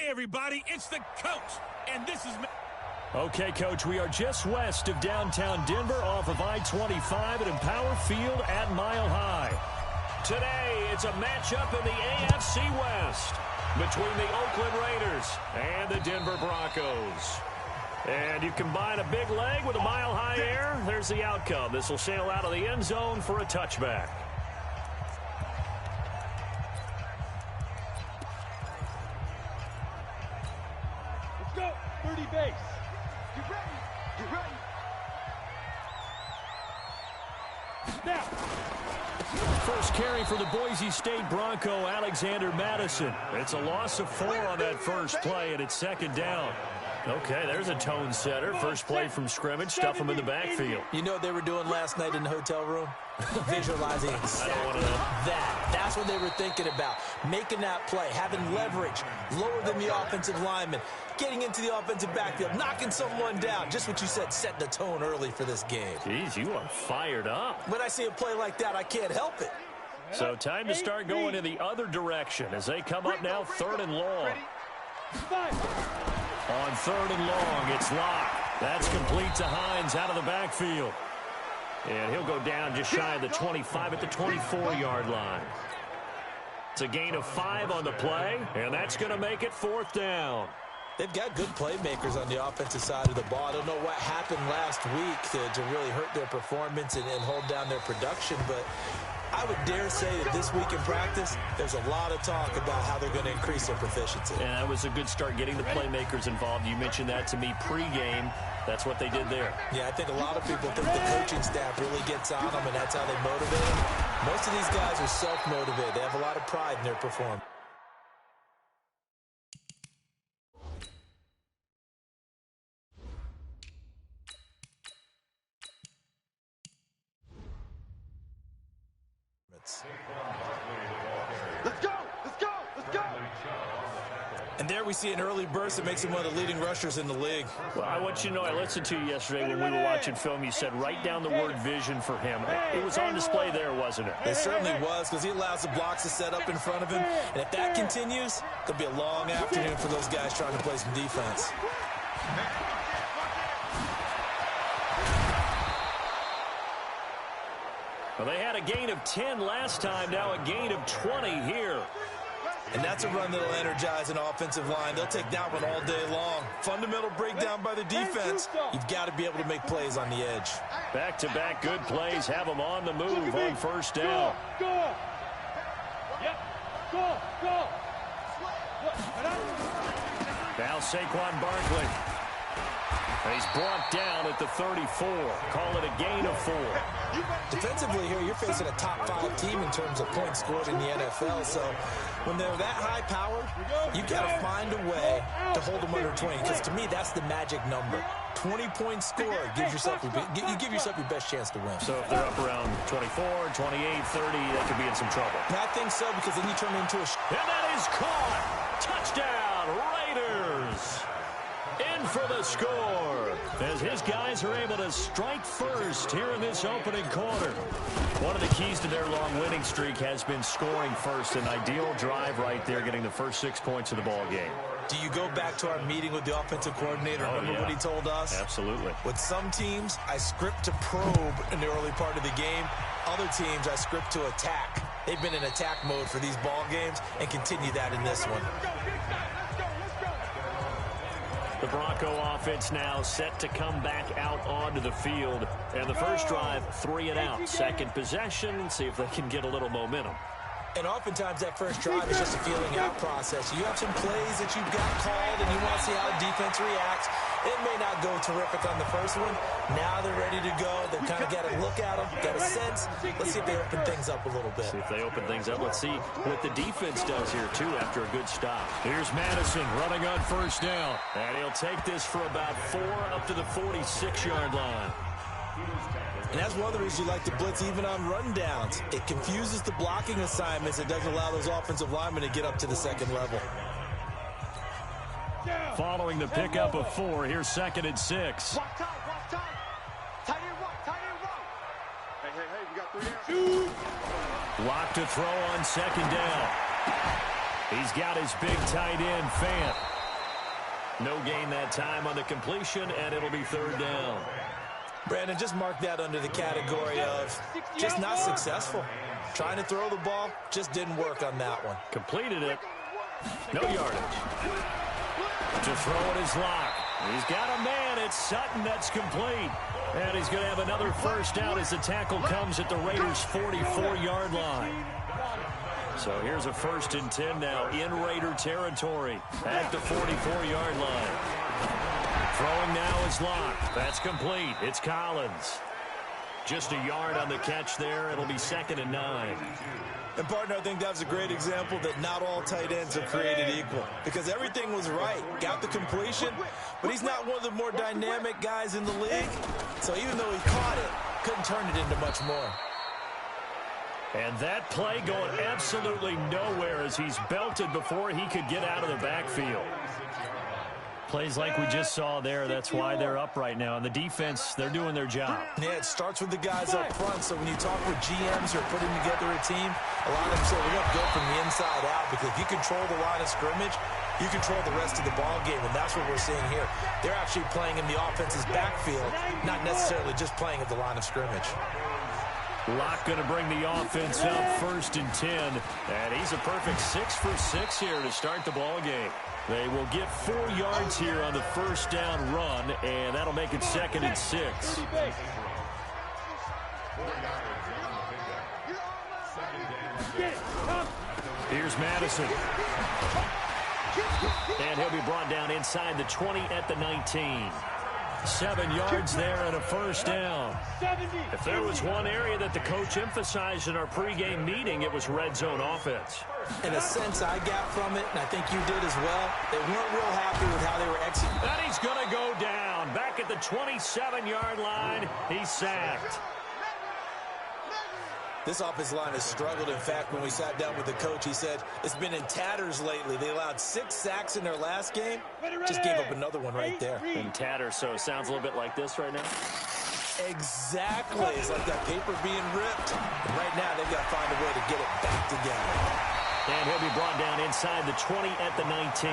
Hey, everybody, it's the coach, and this is... Okay, Coach, we are just west of downtown Denver off of I-25 at Empower Field at Mile High. Today, it's a matchup in the AFC West between the Oakland Raiders and the Denver Broncos. And you combine a big leg with a mile-high air, there's the outcome. This will sail out of the end zone for a touchback. Let's go, 30 base. You ready? You ready? Snap. First carry for the Boise State Bronco, Alexander Madison. It's a loss of 4 on that first play, and it's second down. Okay, there's a tone setter. First play from scrimmage, stuff him in the backfield. You know what they were doing last night in the hotel room? Visualizing exactly that. That's what they were thinking about. Making that play, having leverage, lower than the offensive lineman, getting into the offensive backfield, knocking someone down. Just what you said, set the tone early for this game. Jeez, you are fired up. When I see a play like that, I can't help it. So time to start going in the other direction as they come up now, 3rd and long. On 3rd and long, it's Locke. That's complete to Hines out of the backfield. And he'll go down just shy of the 25 at the 24-yard line. It's a gain of 5 on the play, and that's going to make it 4th down. They've got good playmakers on the offensive side of the ball. I don't know what happened last week to really hurt their performance and hold down their production, but I would dare say that this week in practice, there's a lot of talk about how they're going to increase their proficiency. And that was a good start getting the playmakers involved. You mentioned that to me pregame. That's what they did there. Yeah, I think a lot of people think the coaching staff really gets on them, and that's how they motivate them. Most of these guys are self-motivated. They have a lot of pride in their performance. Let's go! Let's go! Let's go! And there we see an early burst that makes him one of the leading rushers in the league. Well, I want you to know, I listened to you yesterday when we were watching film. You said write down the word vision for him. It was on display there, wasn't it? It certainly was, because he allows the blocks to set up in front of him. And if that continues, it'll be a long afternoon for those guys trying to play some defense. Well, they had a gain of 10 last time, now a gain of 20 here. And that's a run that'll energize an offensive line. They'll take that one all day long. Fundamental breakdown by the defense. You've got to be able to make plays on the edge. Back-to-back good plays have them on the move on first down. Go! Yep. Go! Go! Now Saquon Barkley. He's brought down at the 34. Call it a gain of 4. Defensively here, you're facing a top-5 team in terms of points scored in the NFL. So when they're that high-powered, you've got to find a way to hold them under 20. Because to me, that's the magic number. 20 points scored gives yourself you give yourself your best chance to win. So if they're up around 24, 28, 30, they could be in some trouble. I think so, because then you turn into a... And that is caught. Touchdown, Raiders. In for the score as his guys are able to strike first here in this opening quarter. One of the keys to their long winning streak has been scoring first. An ideal drive right there, getting the first 6 points of the ball game. Do you go back to our meeting with the offensive coordinator? Remember what he told us? Absolutely. With some teams, I script to probe in the early part of the game. Other teams, I script to attack. They've been in attack mode for these ball games and continue that in this one. The Bronco offense now set to come back out onto the field. And the first drive, 3 and out. Second possession, see if they can get a little momentum. And oftentimes that first drive is just a feeling out process. You have some plays that you've got called and you want to see how the defense reacts. It may not go terrific on the first one. Now they're ready to go. They've kind of got to look at them, got a sense. Let's see if they open things up a little bit. See if they open things up. Let's see what the defense does here, too, after a good stop. Here's Madison running on first down. And he'll take this for about 4 up to the 46-yard line. And that's one of the reasons you like to blitz even on rundowns. It confuses the blocking assignments. It doesn't allow those offensive linemen to get up to the second level. Following the pickup of 4, here's 2nd and 6. Walk time, walk time. Tight end walk. Hey, we got 3 down. Lock to throw on 2nd down. He's got his big tight end, Fant. No gain that time on the completion, and it'll be third down. Brandon, just mark that under the category of just not successful. Trying to throw the ball, just didn't work on that one. Completed it. No yardage. To throw it is Locke. He's got a man. It's Sutton that's complete. And he's going to have another first down as the tackle comes at the Raiders' 44-yard line. So here's a 1st and 10 now in Raider territory at the 44-yard line. Throwing now is Locke. That's complete. It's Collins. Just a yard on the catch there. It'll be 2nd and 9. And, partner, I think that was a great example that not all tight ends are created equal. Because everything was right. Got the completion, but he's not one of the more dynamic guys in the league. So even though he caught it, couldn't turn it into much more. And that play going absolutely nowhere as he's belted before he could get out of the backfield. Plays like we just saw there, that's why they're up right now. And the defense, they're doing their job. Yeah, it starts with the guys up front. So when you talk with GMs who are putting together a team, a lot of them say, we're going to go from the inside out. Because if you control the line of scrimmage, you control the rest of the ball game. And that's what we're seeing here. They're actually playing in the offense's backfield, not necessarily just playing at the line of scrimmage. Locke going to bring the offense up 1st and 10. And he's a perfect 6 for 6 here to start the ball game. They will get 4 yards here on the first down run, and that'll make it 2nd and 6. Here's Madison. And he'll be brought down inside the 20 at the 19. 7 yards there and a first down. If there was one area that the coach emphasized in our pregame meeting, it was red zone offense. In a sense, I got from it, and I think you did as well, they weren't real happy with how they were executing. And he's going to go down. Back at the 27-yard line, he's sacked. This offensive line has struggled. In fact, when we sat down with the coach, he said it's been in tatters lately. They allowed 6 sacks in their last game. Just gave up another one right there. In tatters, so it sounds a little bit like this right now. Exactly. It's like that paper being ripped. And right now, they've got to find a way to get it back together. And he'll be brought down inside the 20 at the 19.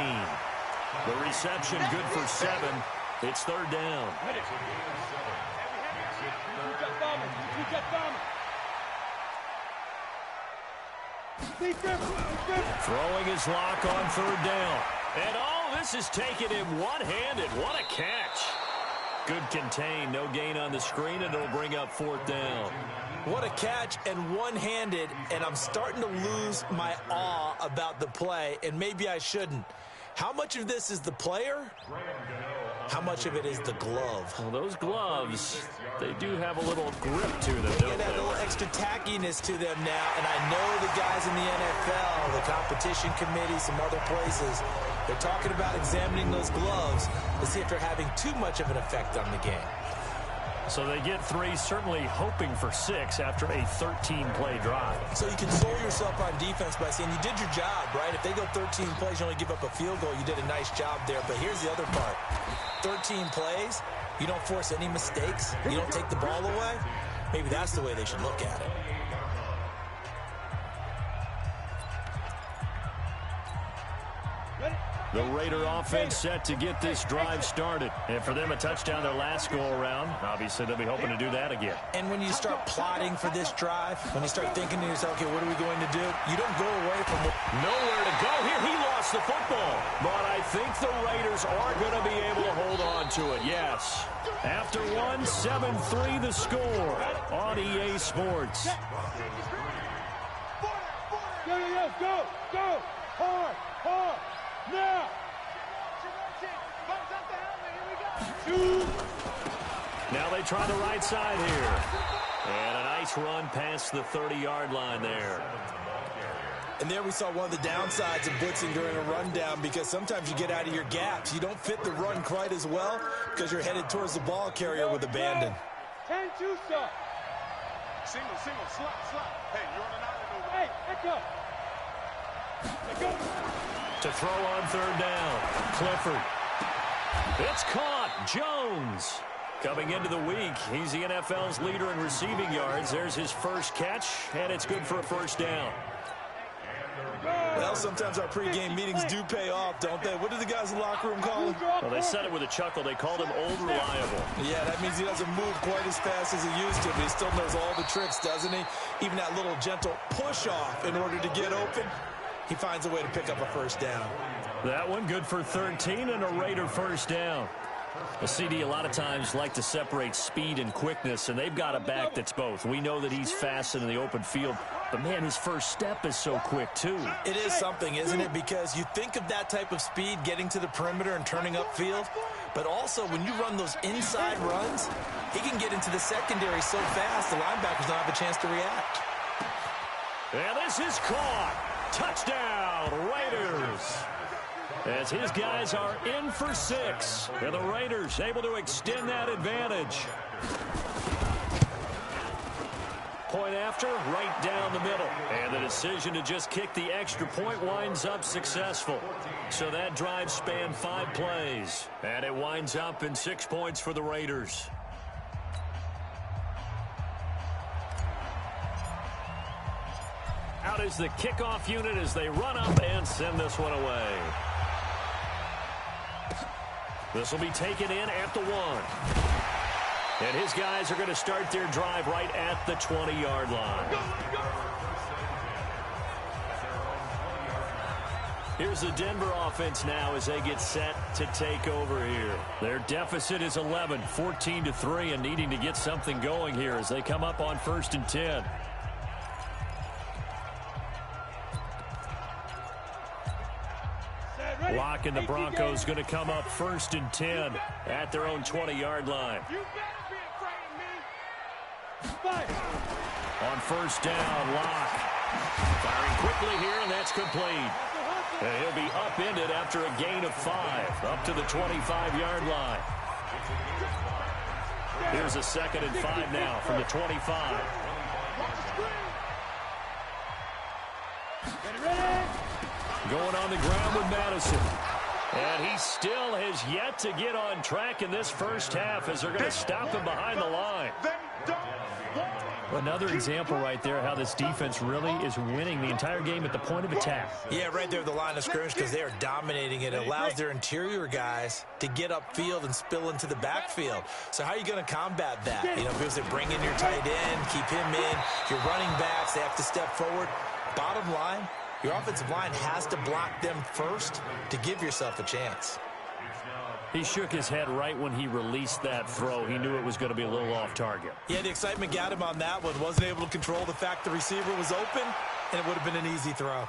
The reception good for 7. It's 3rd down. Throwing his Locke on 3rd down. And oh, this is taken him one-handed. What a catch. Good contain. No gain on the screen, and it'll bring up 4th down. What a catch and one-handed, and I'm starting to lose my awe about the play, and maybe I shouldn't. How much of this is the player? How much of it is the glove? Well, those gloves, they do have a little grip to them, They got a little extra tackiness to them now, and I know the guys in the NFL, the competition committee, some other places, they're talking about examining those gloves to see if they're having too much of an effect on the game. So they get 3, certainly hoping for 6 after a 13-play drive. So you console yourself on defense by saying you did your job, right? If they go 13 plays, you only give up a field goal, you did a nice job there. But here's the other part. 13 plays, you don't force any mistakes, you don't take the ball away. Maybe that's the way they should look at it. The Raider offense set to get this drive started. And for them, a touchdown their last go-around. Obviously, they'll be hoping to do that again. And when you start plotting for this drive, when you start thinking to yourself, okay, what are we going to do? You don't go away from it. Nowhere to go here. He lost the football. But I think the Raiders are going to be able to hold on to it, yes. After 7-3 the score on EA Sports. Go! Hard! Now! Now they try the right side here. And a nice run past the 30-yard line there. And there we saw one of the downsides of blitzing during a rundown, because sometimes you get out of your gaps. You don't fit the run quite as well because you're headed towards the ball carrier with abandon. 10-2 stop. Single, slot. Hey, you're on an island over there. Hey, let go. To throw on 3rd down. Clifford. It's caught. Jones. Coming into the week, he's the NFL's leader in receiving yards. There's his first catch, and it's good for a first down. Well, sometimes our pregame meetings do pay off, don't they? What did the guys in the locker room call him? Well, they said it with a chuckle. They called him old reliable. Yeah, that means he doesn't move quite as fast as he used to, but he still knows all the tricks, doesn't he? Even that little gentle push-off in order to get open, he finds a way to pick up a first down. That one good for 13 and a Raider first down. The CD a lot of times like to separate speed and quickness, and they've got a back that's both. We know that he's fast in the open field, but, man, his first step is so quick, too. It is something, isn't it? Because you think of that type of speed getting to the perimeter and turning upfield, but also when you run those inside runs, he can get into the secondary so fast the linebackers don't have a chance to react. And this is caught. Touchdown, Raiders. As his guys are in for 6. And the Raiders able to extend that advantage. Point after, right down the middle. And the decision to just kick the extra point winds up successful. So that drive spanned 5 plays. And it winds up in 6 points for the Raiders. Out is the kickoff unit as they run up and send this one away. This will be taken in at the 1. And his guys are going to start their drive right at the 20-yard line. Here's the Denver offense now as they get set to take over here. Their deficit is 11, 14-3, and needing to get something going here as they come up on 1st and 10. Lock and the Broncos going to come up 1st and 10 at their own 20-yard line. On 1st down, Lock. Firing quickly here, and that's complete. And he'll be upended after a gain of 5, up to the 25-yard line. Here's a 2nd and 5 now from the 25. Going on the ground with Madison. And he still has yet to get on track in this first half as they're going to stop him behind the line. Another example right there how this defense really is winning the entire game at the point of attack. Yeah, right there at the line of scrimmage because they are dominating it. It allows their interior guys to get upfield and spill into the backfield. So how are you going to combat that? You know, because they bring in your tight end, keep him in. Your running backs, they have to step forward. Bottom line, your offensive line has to block them first to give yourself a chance. He shook his head right when he released that throw. He knew it was going to be a little off target. Yeah, the excitement got him on that one. Wasn't able to control the fact the receiver was open, and it would have been an easy throw.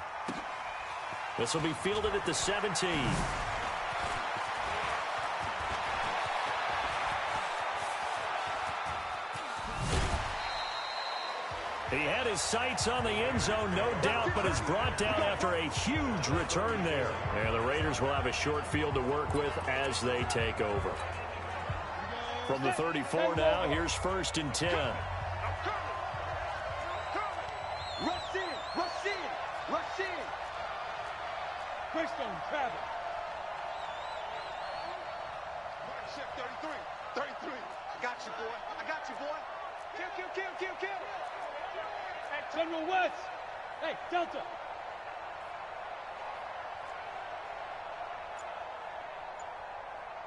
This will be fielded at the 17. He had his sights on the end zone, no doubt, but is brought down after a huge return there. And the Raiders will have a short field to work with as they take over. From the 34 now, here's 1st and 10. Rush in, rush in, rush in. Christian Travis. Chef 33, 33. I got you, boy. I got you, boy. Kill. General West. Hey, Delta.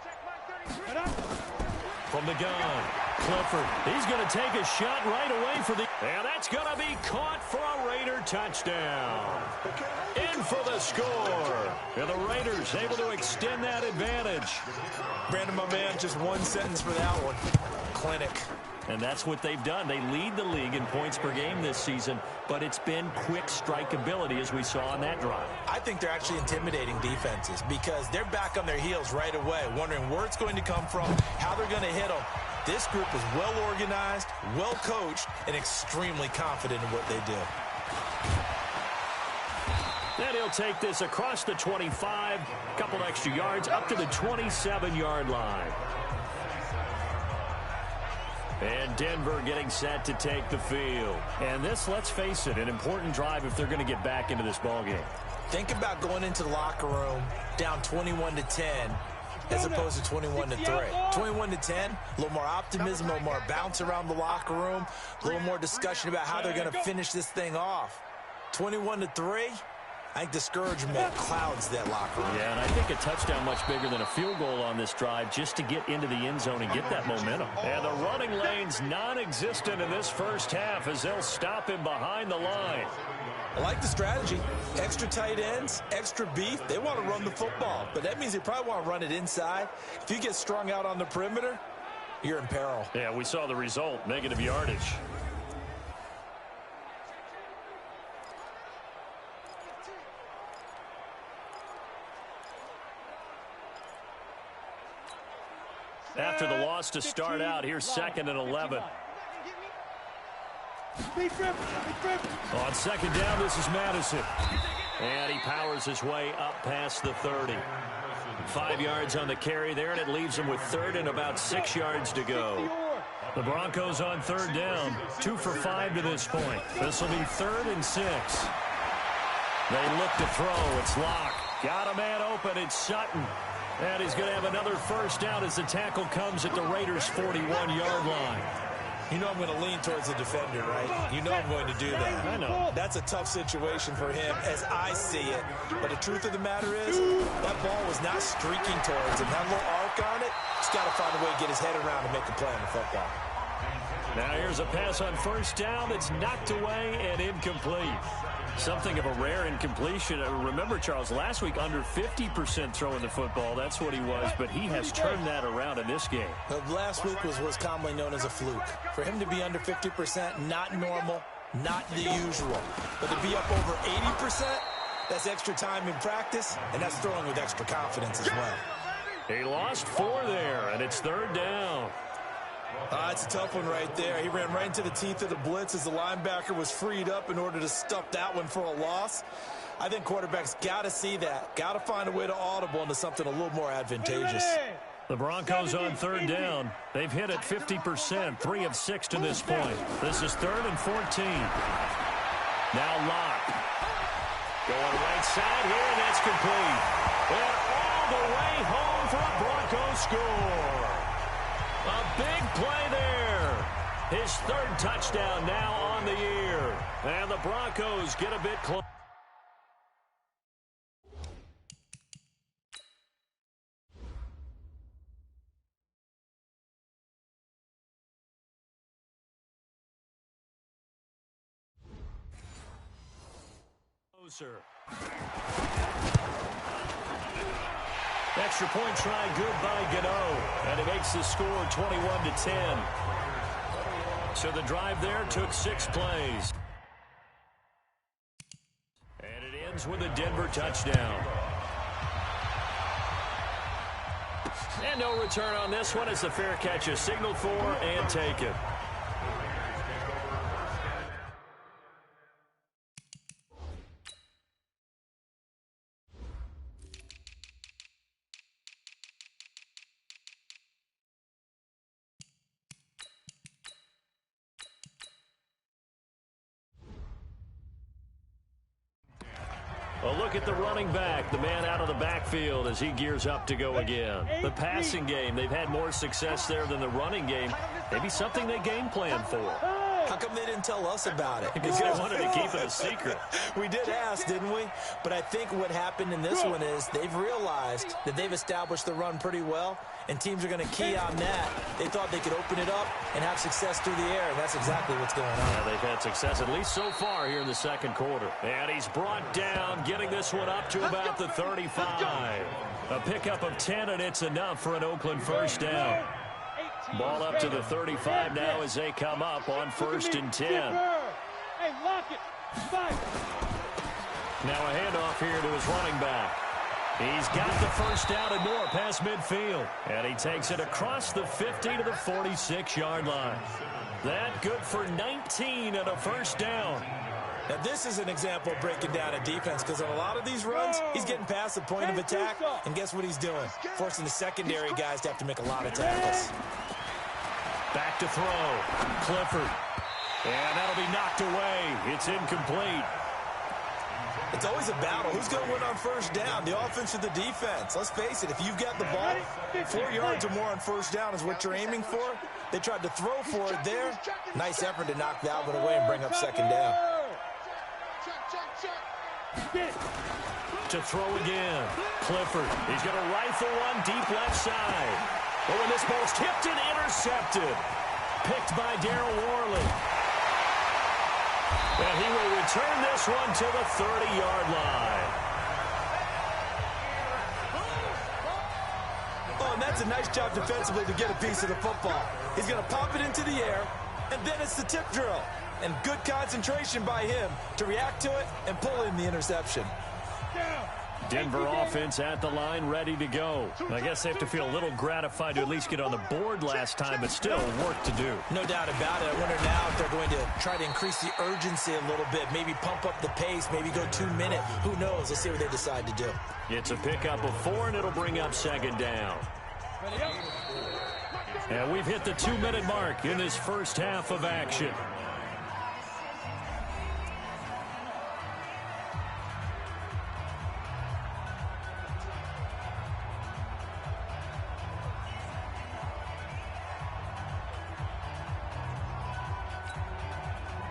Check my 33. From the gun, Clifford. He's going to take a shot right away for the... And that's going to be caught for a Raider touchdown. In for the score. And the Raiders able to extend that advantage. Brandon, my man, just one sentence for that one. Clinic. And that's what they've done. They lead the league in points per game this season, but it's been quick strike ability as we saw on that drive. I think they're actually intimidating defenses because they're back on their heels right away, wondering where it's going to come from, how they're going to hit them. This group is well organized, well coached, and extremely confident in what they do. Then he'll take this across the 25, a couple extra yards, up to the 27-yard line. And Denver getting set to take the field. And this, let's face it, an important drive if they're going to get back into this ballgame. Think about going into the locker room down 21-10 as opposed to 21-3. 21-10, a little more optimism, a little more bounce around the locker room, a little more discussion about how they're going to finish this thing off. 21-3, I think discouragement clouds that locker room. Yeah, and I think a touchdown much bigger than a field goal on this drive just to get into the end zone and get that momentum. And the running lane's non-existent in this first half as they'll stop him behind the line. I like the strategy. Extra tight ends, extra beef. They want to run the football, but that means they probably want to run it inside. If you get strung out on the perimeter, you're in peril. Yeah, we saw the result, negative yardage. After the loss to start out, here's 2nd and 11. On 2nd down, this is Madison. And he powers his way up past the 30. 5 yards on the carry there, and it leaves him with 3rd and about 6 yards to go. The Broncos on 3rd down, 2 for 5 to this point. This will be 3rd and 6. They look to throw. It's Locke. Got a man open. It's Sutton. And he's going to have another first down as the tackle comes at the Raiders' 41-yard line. You know I'm going to lean towards the defender, right? You know I'm going to do that. I know. That's a tough situation for him as I see it. But the truth of the matter is, that ball was not streaking towards him. Had a little arc on it. He's got to find a way to get his head around and make a play on the football. Now here's a pass on first down that's knocked away and incomplete. Something of a rare incompletion. Remember, Charles, last week under 50% throwing the football. That's what he was, but he has turned that around in this game. Last week was what's commonly known as a fluke. For him to be under 50%, not normal, not the usual. But to be up over 80%, that's extra time in practice, and that's throwing with extra confidence as well. He lost 4 there, and it's 3rd down. It's a tough one right there. He ran right into the teeth of the blitz as the linebacker was freed up in order to stuff that one for a loss. I think quarterbacks got to see that. Got to find a way to audible into something a little more advantageous. The Broncos on 3rd down. They've hit it 50%, 3 of 6 to this point. This is 3rd and 14. Now Locke. Going right side here, and that's complete. And all the way home for a Bronco score. A big play there. His 3rd touchdown now on the year. And the Broncos get a bit close. Closer. Extra point try good by Gano, and it makes the score 21-10. So the drive there took 6 plays. And it ends with a Denver touchdown. And no return on this one as the fair catch is signaled for and taken. A look at the running back, the man out of the backfield as he gears up to go again. The passing game, they've had more success there than the running game. Maybe something they game plan for. How come they didn't tell us about it? Because they wanted to keep it a secret. We did ask, didn't we? But I think what happened in this one is they've realized that they've established the run pretty well, and teams are going to key on that. They thought they could open it up and have success through the air, and that's exactly what's going on. Yeah, they've had success, at least so far here in the 2nd quarter. And he's brought down, getting this one up to about the 35. A pickup of 10, and it's enough for an Oakland first down. Ball up to the 35 now as they come up on 1st and 10. Hey, lock it. Now a handoff here to his running back. He's got the first down and more past midfield. And he takes it across the 50 to the 46-yard line. That good for 19 and a first down. Now, this is an example of breaking down a defense because on a lot of these runs, he's getting past the point of attack, and guess what he's doing? Forcing the secondary guys to have to make a lot of tackles. Back to throw. Clifford. And that'll be knocked away. It's incomplete. It's always a battle. Who's going to win on first down, the offense or the defense? Let's face it, if you've got the ball, 4 yards or more on first down is what you're aiming for. They tried to throw for it there. Nice effort to knock that one away and bring up 2nd down. To throw again. Clifford. He's going to rifle one deep left side. But when this ball's tipped and intercepted. Picked by Darryl Worley. And he will return this one to the 30-yard line. Oh, and that's a nice job defensively to get a piece of the football. He's going to pop it into the air, and then it's the tip drill. And good concentration by him to react to it and pull in the interception. Denver offense at the line, ready to go. I guess they have to feel a little gratified to at least get on the board last time, but still work to do. No doubt about it. I wonder now if they're going to try to increase the urgency a little bit, maybe pump up the pace, maybe go 2 minute. Who knows? Let's see what they decide to do. It's a pickup of 4, and it'll bring up second down. And we've hit the 2-minute mark in this first half of action.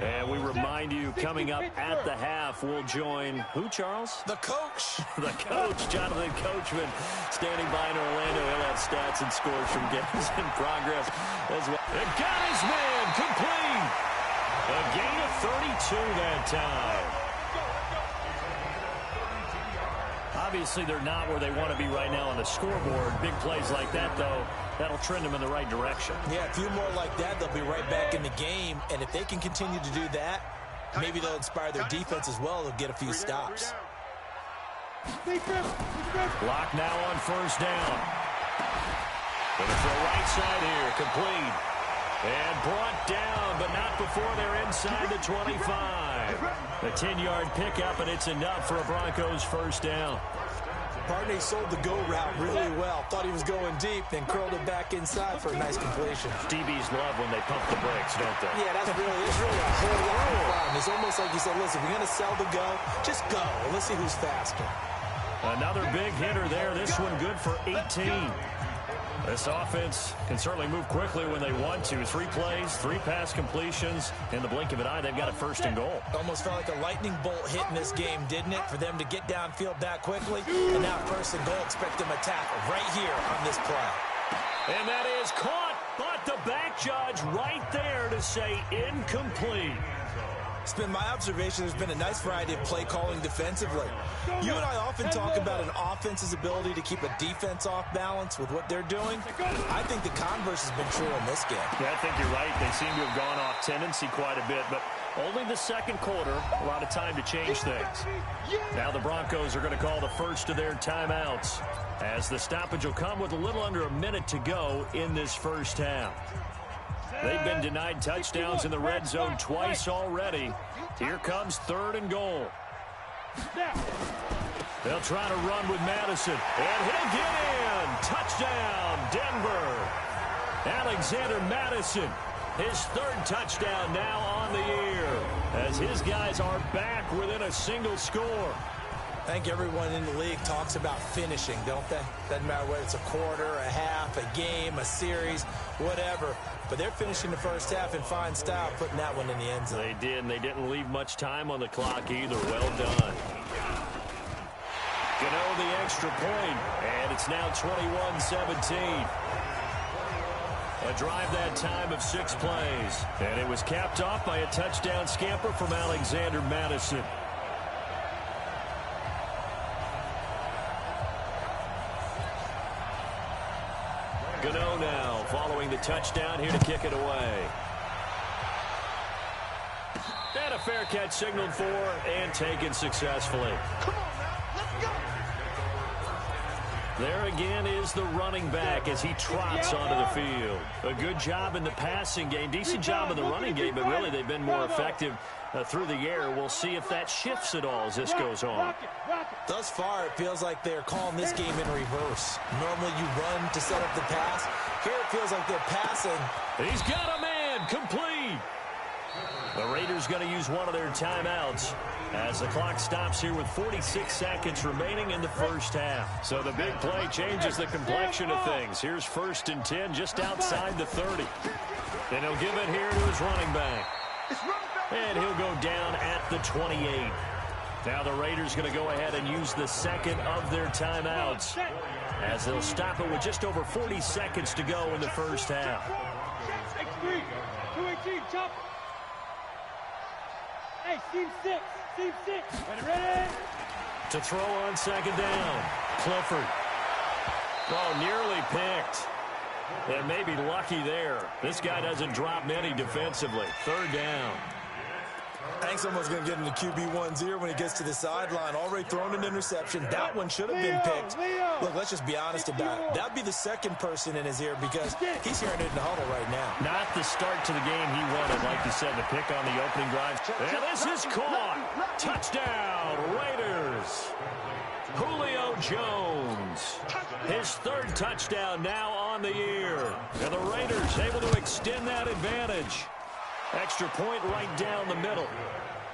And we remind you, coming up at the half, we'll join who, Charles? The coach. The coach, Jonathan Coachman, standing by in Orlando. He'll have stats and scores from games in progress as well. And got his man complete. A gain of 32 that time. Obviously, they're not where they want to be right now on the scoreboard. Big plays like that, though, that'll trend them in the right direction. Yeah, a few more like that, they'll be right back in the game. And if they can continue to do that, maybe they'll inspire their defense as well. They'll get a few stops. Lock now on first down. Going to throw right side here, complete. And brought down, but not before they're inside the 25. A 10-yard pickup, and it's enough for a Broncos first down. Barney sold the go route really well. Thought he was going deep, then curled it back inside for a nice completion. DBs love when they pump the brakes, don't they? Yeah, it's really a whole lot of fun. It's almost like you said, listen, if you're going to sell the go, just go. And let's see who's faster. Another big hitter there. This one good for 18. This offense can certainly move quickly when they want to. 3 plays, 3 pass completions. In the blink of an eye, they've got a first and goal. Almost felt like a lightning bolt hit in this game, didn't it? For them to get downfield that quickly. And now first and goal, expect them to tackle right here on this play. And that is caught, but the back judge right there to say incomplete. It's been my observation there's been a nice variety of play calling defensively. You and I often talk about an offense's ability to keep a defense off balance with what they're doing. I think the converse has been true in this game. Yeah, I think you're right. They seem to have gone off tendency quite a bit, but only the second quarter, a lot of time to change things. Now the Broncos are going to call the first of their timeouts, as the stoppage will come with a little under a minute to go in this first half. They've been denied touchdowns in the red zone twice already. Here comes third and goal. They'll try to run with Madison, and he'll get in. Touchdown, Denver. Alexander Madison, his 3rd touchdown now on the year, as his guys are back within a single score. I think everyone in the league talks about finishing, don't they? Doesn't matter whether it's a quarter, a half, a game, a series, whatever. But they're finishing the first half in fine style, putting that one in the end zone. They did, and they didn't leave much time on the clock either. Well done. Gano the extra point, and it's now 21-17. A drive that time of 6 plays. And it was capped off by a touchdown scamper from Alexander Madison. Gano now following the touchdown here to kick it away. And a fair catch signaled for and taken successfully. Come on now, let's go. There again is the running back as he trots onto the field. A good job in the passing game, decent job in the running game, but really they've been more effective through the air. We'll see if that shifts at all as this goes on. Thus far, it feels like they're calling this game in reverse. Normally you run to set up the pass. Here it feels like they're passing. He's got a man, complete. The Raiders going to use one of their timeouts as the clock stops here with 46 seconds remaining in the first half. So the big play changes the complexion of things. Here's 1st and 10 just outside the 30. And he'll give it here to his running back. And he'll go down at the 28. Now the Raiders going to go ahead and use the second of their timeouts as they'll stop it with just over 40 seconds to go in the first half. X3, 218, chop. Hey, team 6, team 6. Ready? To throw on second down. Clifford. Oh, nearly picked. And maybe lucky there. This guy doesn't drop many defensively. Third down. I think someone's going to get into QB1-0 when he gets to the sideline. Already thrown an interception. That one should have been picked. Look, let's just be honest about it. That would be the second person in his ear because he's hearing it in the huddle right now. Not the start to the game he wanted, like you said, to pick on the opening drive. And this is caught. Touchdown, Raiders. Julio Jones. His third touchdown now on the year. And the Raiders able to extend that advantage. Extra point right down the middle.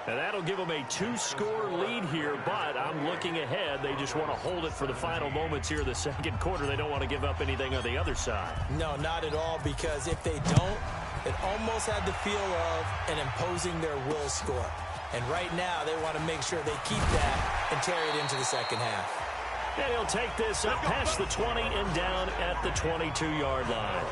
And that'll give them a 2-score lead here, but I'm looking ahead. They just want to hold it for the final moments here of the second quarter. They don't want to give up anything on the other side. No, not at all, because if they don't, it almost had the feel of an imposing their will score. And right now, they want to make sure they keep that and carry it into the second half. And he'll take this up past the 20 and down at the 22-yard line.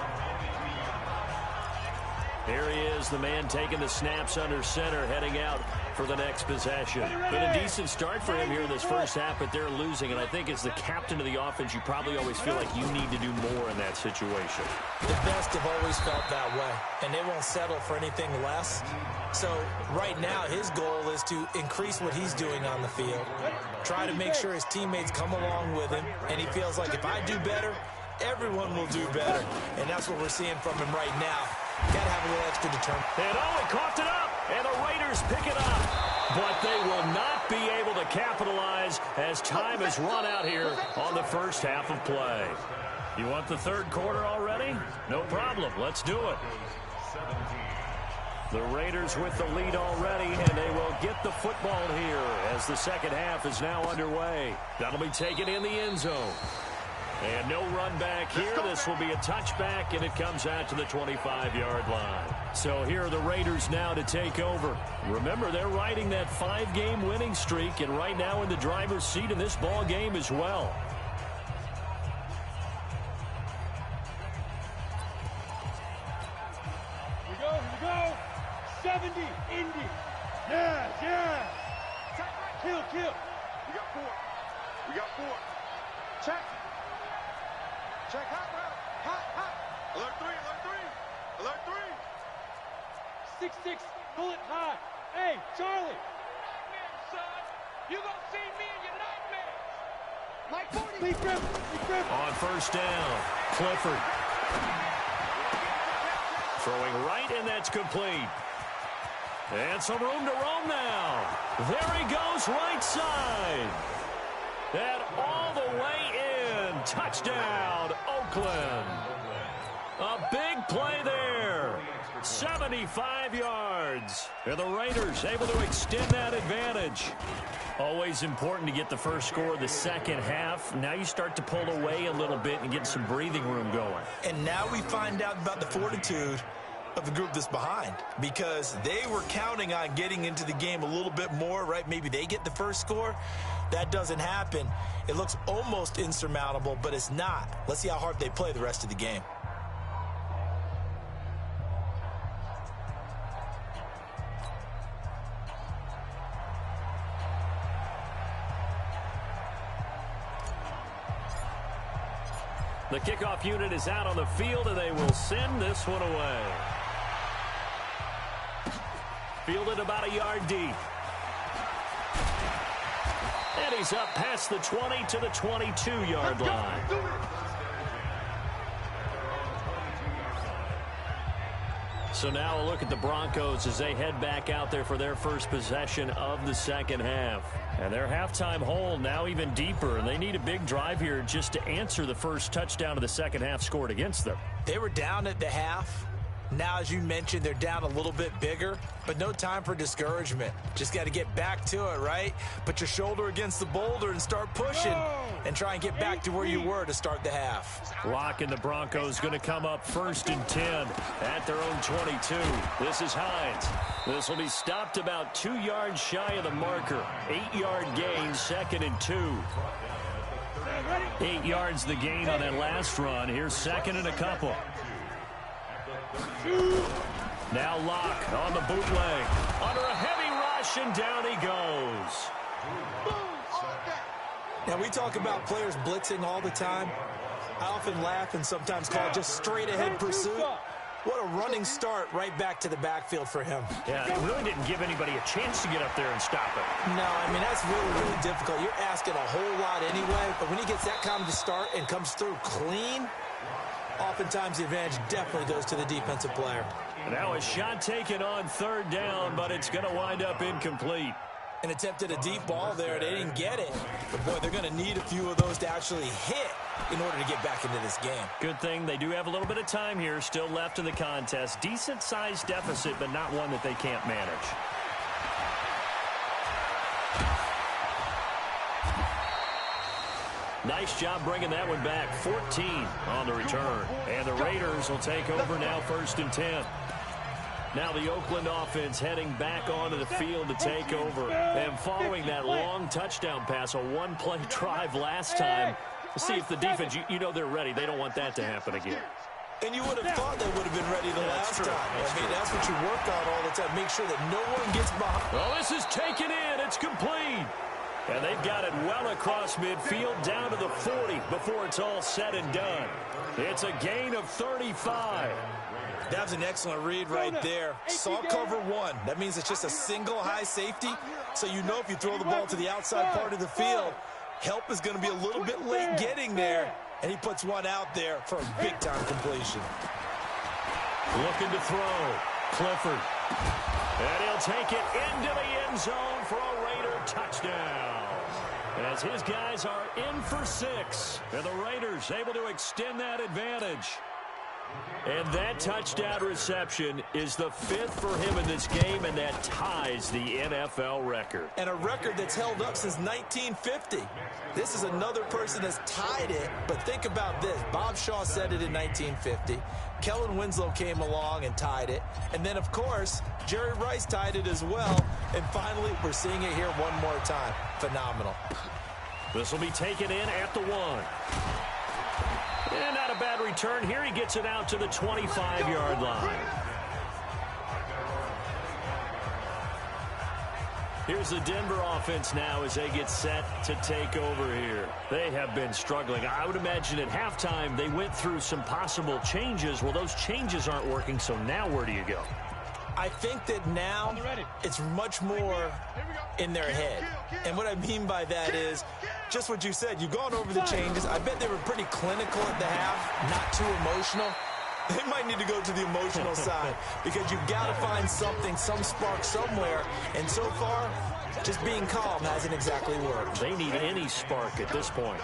Here he is, the man taking the snaps under center, heading out for the next possession. Been a decent start for him here in this first half, but they're losing. And I think as the captain of the offense, you probably always feel like you need to do more in that situation. The best have always felt that way, and they won't settle for anything less. So right now, his goal is to increase what he's doing on the field, try to make sure his teammates come along with him, and he feels like if I do better, everyone will do better. And that's what we're seeing from him right now. Got to have a little extra determination. And he coughed it up, and the Raiders pick it up. But they will not be able to capitalize as time has run out here on the first half of play. You want the third quarter already? No problem. Let's do it. The Raiders with the lead already, and they will get the football here as the second half is now underway. That'll be taken in the end zone. And no run back here. This will be a touchback, and it comes out to the 25-yard line. So here are the Raiders now to take over. Remember, they're riding that 5-game winning streak, and right now in the driver's seat in this ball game as well. Here we go. 70, Indy. Yeah. Kill. We got four. Check. Hot. Alert three. 6-6, pull it high. Hey, Charlie. Nightmares, son. You gonna see me in your nightmares. Like 40. Lee Griffin. On first down, Clifford. Throwing right, and that's complete. And some room to roam now. There he goes, right side. And all the way in. Touchdown, Oakland. A big play there. 75 yards. And the Raiders able to extend that advantage. Always important to get the first score of the second half. Now you start to pull away a little bit and get some breathing room going. And now we find out about the fortitude of the group that's behind, because they were counting on getting into the game a little bit more, right? Maybe they get the first score. That doesn't happen. It looks almost insurmountable, but it's not. Let's see how hard they play the rest of the game. The kickoff unit is out on the field, and they will send this one away. Fielded about a yard deep. And he's up past the 20 to the 22-yard line. So now a look at the Broncos as they head back out there for their first possession of the second half. And their halftime hole now even deeper, and they need a big drive here just to answer the first touchdown of the second half scored against them. They were down at the half, Now, as you mentioned, they're down a little bit bigger, but no time for discouragement. Just got to get back to it, right? Put your shoulder against the boulder and start pushing and try and get back to where you were to start the half. Lock and the Broncos going to come up 1st and 10 at their own 22. This is Hines. This will be stopped about 2 yards shy of the marker. 8-yard gain, 2nd and 2. 8 yards the gain on that last run. Here's 2nd and a couple. Now Locke on the bootleg. Under a heavy rush, and down he goes. Now, we talk about players blitzing all the time. I often laugh and sometimes call it just straight-ahead pursuit. What a running start right back to the backfield for him. Yeah, it really didn't give anybody a chance to get up there and stop it. No, I mean, that's really, really difficult. You're asking a whole lot anyway, but when he gets that kind of a start and comes through clean, oftentimes the advantage definitely goes to the defensive player. Now a shot taken on 3rd down, but it's going to wind up incomplete. And attempted a deep ball there. They didn't get it. But, boy, they're going to need a few of those to actually hit in order to get back into this game. Good thing they do have a little bit of time here still left in the contest. Decent-sized deficit, but not one that they can't manage. Nice job bringing that one back. 14 on the return. And the Raiders will take over now 1st and 10. Now the Oakland offense heading back onto the field to take over. And following that long touchdown pass, a one-play drive last time, to see if the defense, you know they're ready. They don't want that to happen again. And you would have thought they would have been ready the last time. I mean, that's what you work on all the time. Make sure that no one gets behind. Well, this is taken in. It's complete. And they've got it well across midfield down to the 40 before it's all said and done. It's a gain of 35. That was an excellent read right there. Saw cover 1. That means it's just a single high safety. So you know if you throw the ball to the outside part of the field, help is going to be a little bit late getting there. And he puts one out there for a big-time completion. Looking to throw. Clifford. And he'll take it into the end zone for a Raider touchdown. As his guys are in for 6. And the Raiders able to extend that advantage. And that touchdown reception is the 5th for him in this game, and that ties the NFL record. And a record that's held up since 1950. This is another person that's tied it, but think about this. Bob Shaw said it in 1950. Kellen Winslow came along and tied it. And then, of course, Jerry Rice tied it as well. And finally, we're seeing it here one more time. Phenomenal. This will be taken in at the 1. And not a bad return. Here he gets it out to the 25-yard line. Here's the Denver offense now as they get set to take over here. They have been struggling. I would imagine at halftime they went through some possible changes. Well, those changes aren't working, so now where do you go? I think that now it's much more in their head. And what I mean by that is just what you said. You've gone over the changes. I bet they were pretty clinical at the half, not too emotional. They might need to go to the emotional side because you've got to find something, some spark somewhere. And so far, just being calm hasn't exactly worked. They need any spark at this point.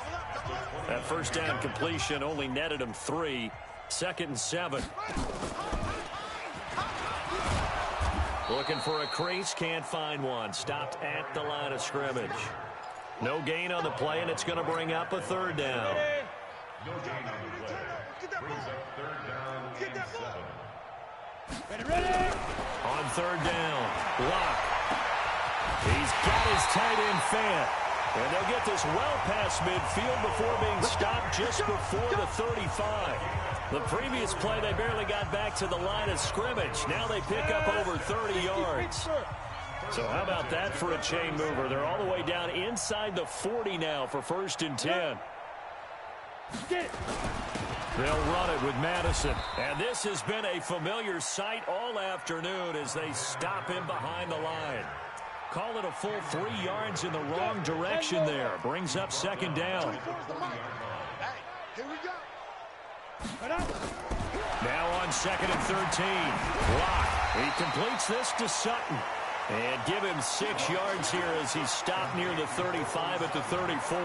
That first down completion only netted them 3. 2nd and 7. Looking for a crease, can't find one. Stopped at the line of scrimmage. No gain on the play, and it's going to bring up a 3rd down. No gain on the play. Brings up 3rd down and 7. Ready. On 3rd down, Locke. He's got his tight end Fant. And they'll get this well past midfield before being stopped just before the 35. The previous play, they barely got back to the line of scrimmage. Now they pick up over 30 yards. So how about that for a chain mover? They're all the way down inside the 40 now for 1st and 10. They'll run it with Madison. And this has been a familiar sight all afternoon as they stop him behind the line. Call it a full 3 yards in the wrong direction there. Brings up 2nd down. Here we go. Now on 2nd and 13. Locke. He completes this to Sutton. And give him 6 yards here as he's stopped near the 35 at the 34.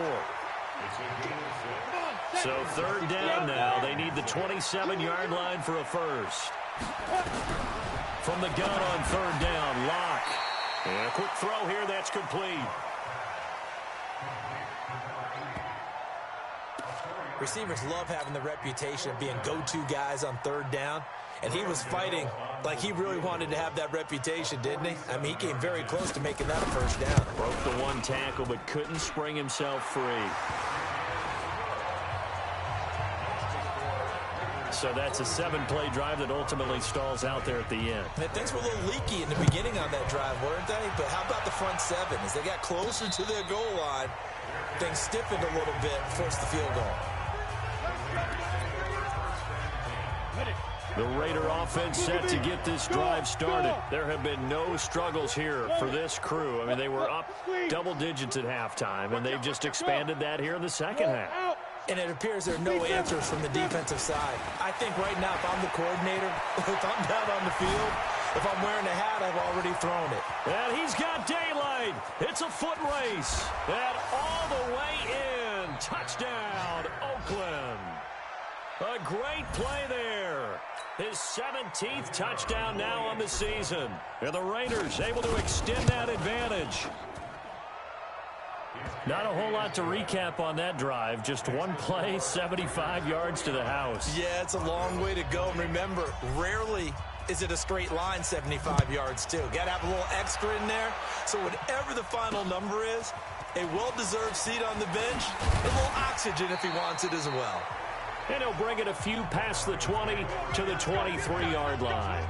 So 3rd down now. They need the 27-yard line for a first. From the gun on third down, Locke. And a quick throw here, that's complete. Receivers love having the reputation of being go-to guys on third down, and he was fighting like he really wanted to have that reputation, didn't he? I mean, he came very close to making that a first down. Broke the one tackle, but couldn't spring himself free. So that's a 7-play drive that ultimately stalls out there at the end. And things were a little leaky in the beginning on that drive, weren't they? But how about the front seven? As they got closer to their goal line, things stiffened a little bit, forced the field goal. The Raider offense set to get this drive started. There have been no struggles here for this crew. I mean, they were up double digits at halftime, and they've just expanded that here in the second half. And it appears there are no answers from the defensive side. I think right now, if I'm the coordinator, if I'm down on the field, if I'm wearing a hat, I've already thrown it. And he's got daylight. It's a foot race. And all the way in. Touchdown, Oakland. A great play there. His 17th touchdown now on the season. And the Raiders able to extend that advantage. Not a whole lot to recap on that drive. Just one play, 75 yards to the house. Yeah, it's a long way to go. And remember, rarely is it a straight line 75 yards, too. Got to have a little extra in there. So whatever the final number is, a well-deserved seat on the bench, a little oxygen if he wants it as well. And he'll bring it a few past the 20 to the 23-yard line.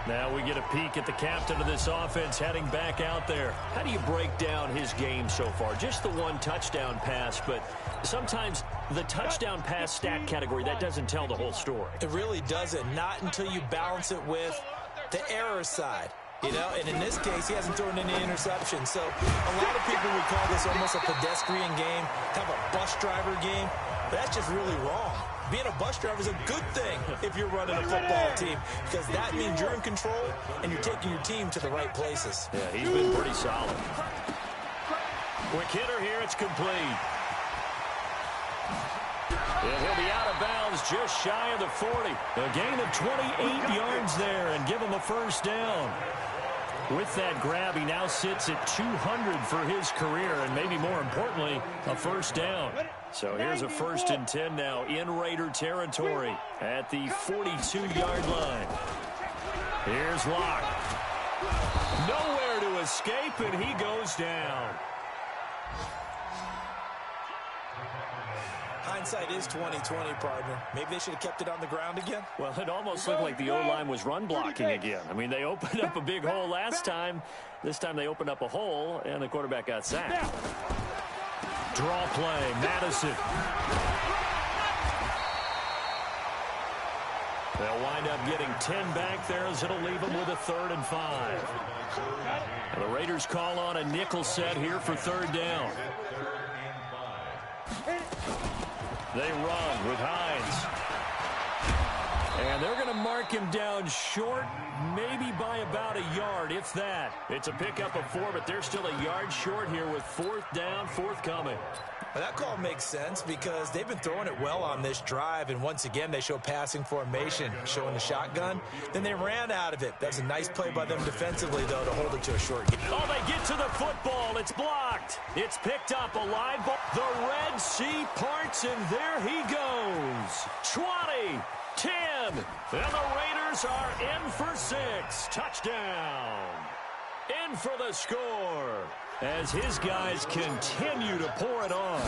Now we get a peek at the captain of this offense heading back out there. How do you break down his game so far? Just the one touchdown pass, but sometimes the touchdown pass stat category, that doesn't tell the whole story. It really doesn't. Not until you balance it with the error side. You know, and in this case, he hasn't thrown any interceptions. So a lot of people would call this almost a pedestrian game, kind of a bus driver game. But that's just really wrong. Being a bus driver is a good thing if you're running a football team, because that means you're in control and you're taking your team to the right places. Yeah, he's been pretty solid. Quick hitter here, it's complete. And he'll be out of bounds just shy of the 40. A gain of 28 yards there and give him a first down. With that grab, he now sits at 200 for his career, and maybe more importantly, a first down. So here's a 1st and 10 now in Raider territory at the 42-yard line. Here's Locke. Nowhere to escape, and he goes down. Hindsight is 20/20, partner. Maybe they should have kept it on the ground again. Well, it almost looked like the O-line was run blocking again. I mean, they opened up a big hole last time. This time they opened up a hole, and the quarterback got sacked. Draw play, Madison. They'll wind up getting 10 back there as it'll leave them with a 3rd and 5. And the Raiders call on a nickel set here for 3rd down. They run with Hines. And they're going to mark him down short, maybe by about a yard, if that. It's a pickup of 4, but they're still a yard short here with 4th down, forthcoming. Well, that call makes sense because they've been throwing it well on this drive, and once again they show passing formation, showing the shotgun. Then they ran out of it. That's a nice play by them defensively, though, to hold it to a short game. Oh, they get to the football. It's blocked. It's picked up, a live ball. The Red Sea parts, and there he goes. 20, 10, and the Raiders are in for 6. Touchdown. In for the score as his guys continue to pour it on.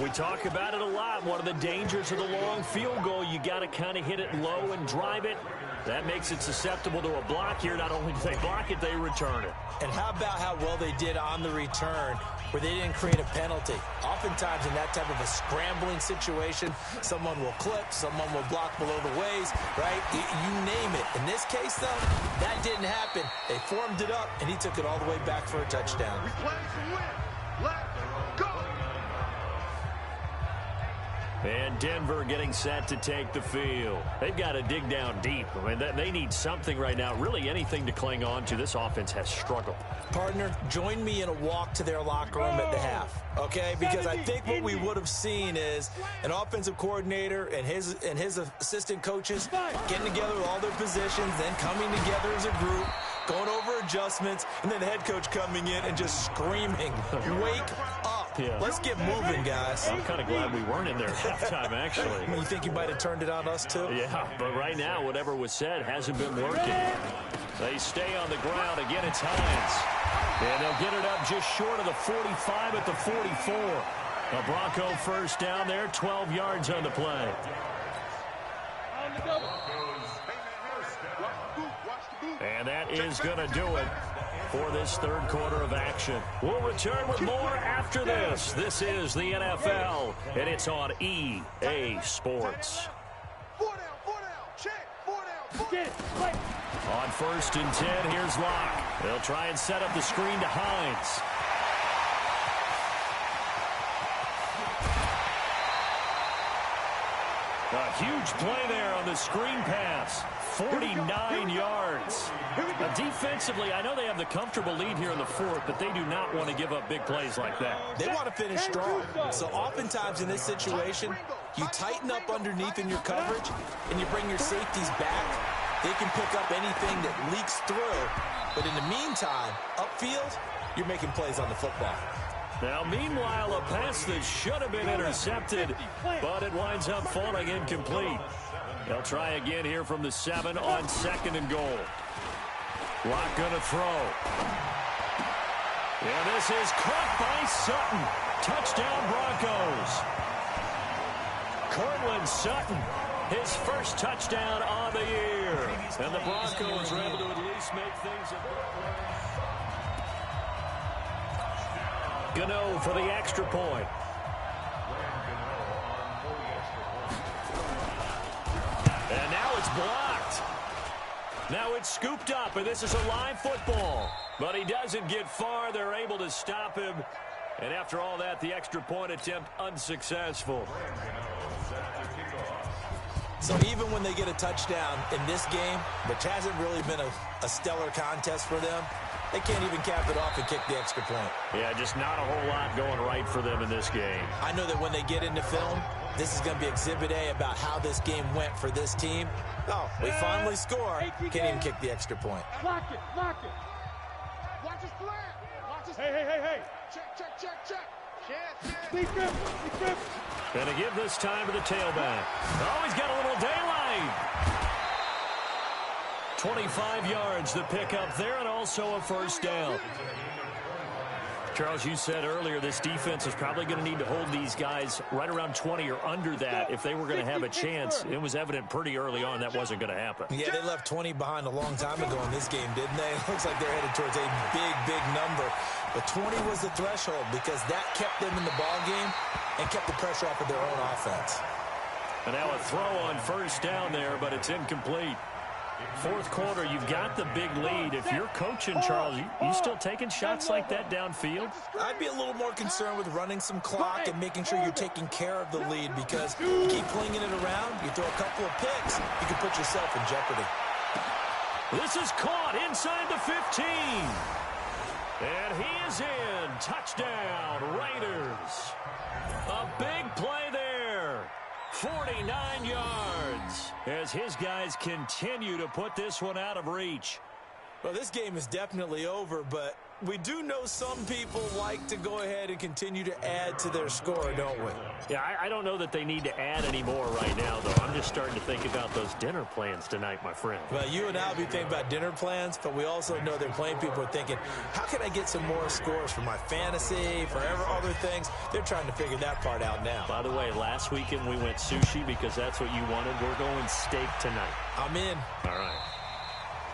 We talk about it a lot. One of the dangers of the long field goal, you got to kind of hit it low and drive it. That makes it susceptible to a block here. Not only do they block it, they return it. And how about how well they did on the return where they didn't create a penalty? Oftentimes in that type of a scrambling situation, someone will clip, someone will block below the waist, right? You name it. In this case, though, that didn't happen. They formed it up, and he took it all the way back for a touchdown. And Denver getting set to take the field. They've got to dig down deep. I mean, they need something right now, really anything to cling on to. This offense has struggled. Partner, join me in a walk to their locker room at the half, okay? Because I think what we would have seen is an offensive coordinator and his assistant coaches getting together with all their positions, then coming together as a group, going over adjustments, and then the head coach coming in and just screaming, wake up. Yeah. Let's get moving, guys. I'm kind of glad we weren't in there at halftime, actually. You think you might have turned it on us, too? Yeah, but right now, whatever was said hasn't been working. They stay on the ground. Again, it's Hines. And they'll get it up just short of the 45 at the 44. A Bronco first down there, 12 yards on the play. And that is going to do it for this third quarter of action. We'll return with more after this. This is the NFL, and it's on EA Sports. On 1st and 10, here's Locke. They'll try and set up the screen to Hines. A huge play there on the screen pass. 49 yards. Defensively, I know they have the comfortable lead here in the fourth, but they do not want to give up big plays like that. They want to finish strong. So oftentimes in this situation, you tighten up underneath in your coverage, and you bring your safeties back. They can pick up anything that leaks through. But in the meantime, upfield, you're making plays on the football. Now, meanwhile, a pass that should have been intercepted, but it winds up falling incomplete. They'll try again here from the 7 on 2nd and goal. Locke going to throw. And this is caught by Sutton. Touchdown, Broncos. Cortland Sutton, his first touchdown on the year. And the Broncos are able to at least make things a bit worse. Gano for the extra point. And now it's blocked. Now it's scooped up, and this is a live football. But he doesn't get far. They're able to stop him. And after all that, the extra point attempt unsuccessful. So even when they get a touchdown in this game, which hasn't really been a stellar contest for them, they can't even cap it off and kick the extra point. Yeah, just not a whole lot going right for them in this game. I know that when they get into film, this is going to be Exhibit A about how this game went for this team. Oh, we finally score. Can't even kick the extra point. Lock it, lock it. Watch his flat. Watch his... Hey. Check. Defense. Gonna give this time to the tailback. Oh, he's got a little daylight. 25 yards the pickup there, and also a first down. Charles, you said earlier this defense is probably going to need to hold these guys right around 20 or under that if they were going to have a chance. It was evident pretty early on that wasn't going to happen. Yeah, they left 20 behind a long time ago in this game, didn't they? It looks like they're headed towards a big number. But 20 was the threshold because that kept them in the ball game and kept the pressure off of their own offense. And now a throw on first down there, but it's incomplete. Fourth quarter, you've got the big lead. If you're coaching, Charles, you still taking shots like that downfield? I'd be a little more concerned with running some clock and making sure you're taking care of the lead, because you keep flinging it around, you throw a couple of picks, you can put yourself in jeopardy. This is caught inside the 15. And he is in. Touchdown, Raiders. A big play there. 49 yards as his guys continue to put this one out of reach. Well, this game is definitely over, but we do know some people like to go ahead and continue to add to their score, don't we? Yeah, I don't know that they need to add any more right now, though. I'm just starting to think about those dinner plans tonight, my friend. Well, you and I will be thinking about dinner plans, but we also know they're playing people are thinking, how can I get some more scores for my fantasy, for other things? They're trying to figure that part out now. By the way, last weekend we went sushi because that's what you wanted. We're going steak tonight. I'm in. All right.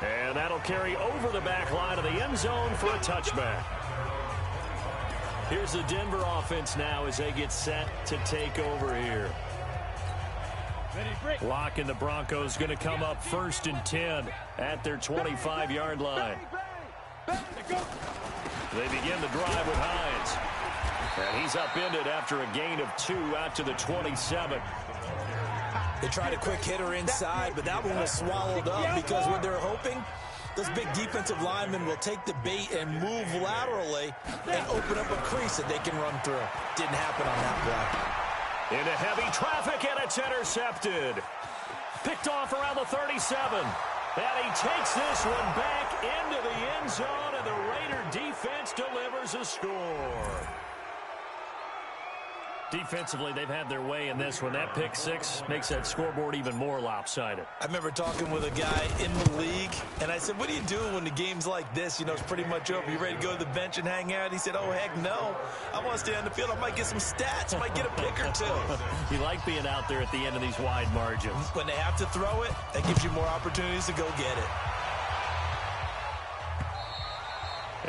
And that'll carry over the back line of the end zone for a touchback. Here's the Denver offense now as they get set to take over here. Locke and the Broncos going to come up 1st and 10 at their 25-yard line. They begin the drive with Hines. And he's upended after a gain of 2 out to the 27. They tried a quick hitter inside, but that one was swallowed up because what they're hoping, those big defensive linemen will take the bait and move laterally and open up a crease that they can run through. Didn't happen on that play. Into heavy traffic, and it's intercepted. Picked off around the 37. And he takes this one back into the end zone, and the Raider defense delivers a score. Defensively, they've had their way in this one. That pick six makes that scoreboard even more lopsided. I remember talking with a guy in the league, and I said, what do you do when the game's like this? You know, it's pretty much over. You ready to go to the bench and hang out? He said, oh, heck no. I want to stay on the field. I might get some stats. I might get a pick or two. You like being out there at the end of these wide margins. When they have to throw it, that gives you more opportunities to go get it.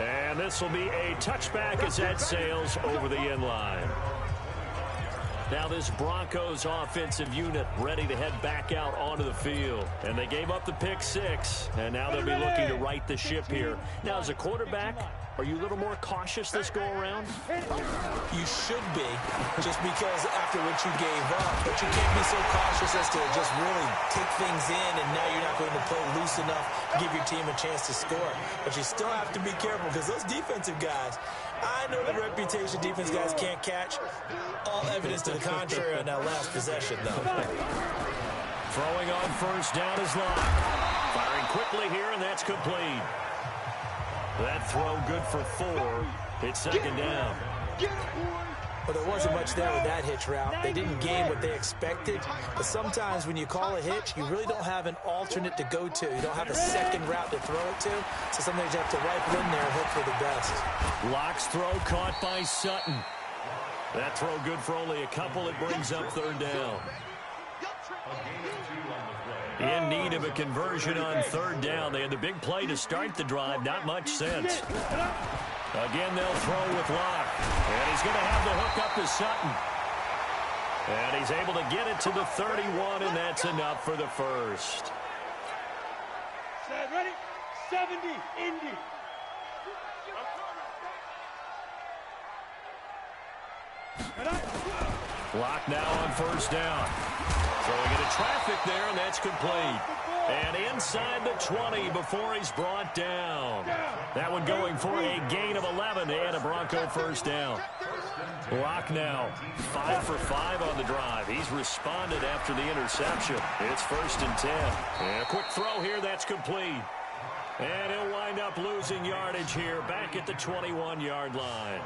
And this will be a touchback as that sails over the end line. Now this Broncos offensive unit ready to head back out onto the field. And they gave up the pick six, and now they'll be looking to right the ship here. Now, as a quarterback, are you a little more cautious this go-around? You should be, just because after what you gave up. But you can't be so cautious as to just really take things in, and now you're not going to play loose enough to give your team a chance to score. But you still have to be careful, because those defensive guys, I know the reputation defense guys can't catch. All evidence to the contrary on that last possession, though. Throwing on first down is Locke. Firing quickly here, and that's complete. That throw good for 4. It's second down. Well, there wasn't much there with that hitch route. They didn't gain what they expected. But sometimes when you call a hitch, you really don't have an alternate to go to. You don't have a second route to throw it to. So sometimes you have to rifle in there and hope for the best. Locke's throw caught by Sutton. That throw good for only a couple. It brings up third down. In need of a conversion on third down. They had the big play to start the drive. Not much sense. Again, they'll throw with Locke. And he's going to have the hook up to Sutton. And he's able to get it to the 31, and that's enough for the first. Set, ready? 70, Indy. Locke now on first down. Throwing into traffic there, and that's complete. And inside the 20 before he's brought down. That one going for a gain of 11 and a Bronco first down. Locke now 5 for 5 on the drive. He's responded after the interception. It's 1st and 10. And a quick throw here, that's complete. And he'll wind up losing yardage here back at the 21-yard line.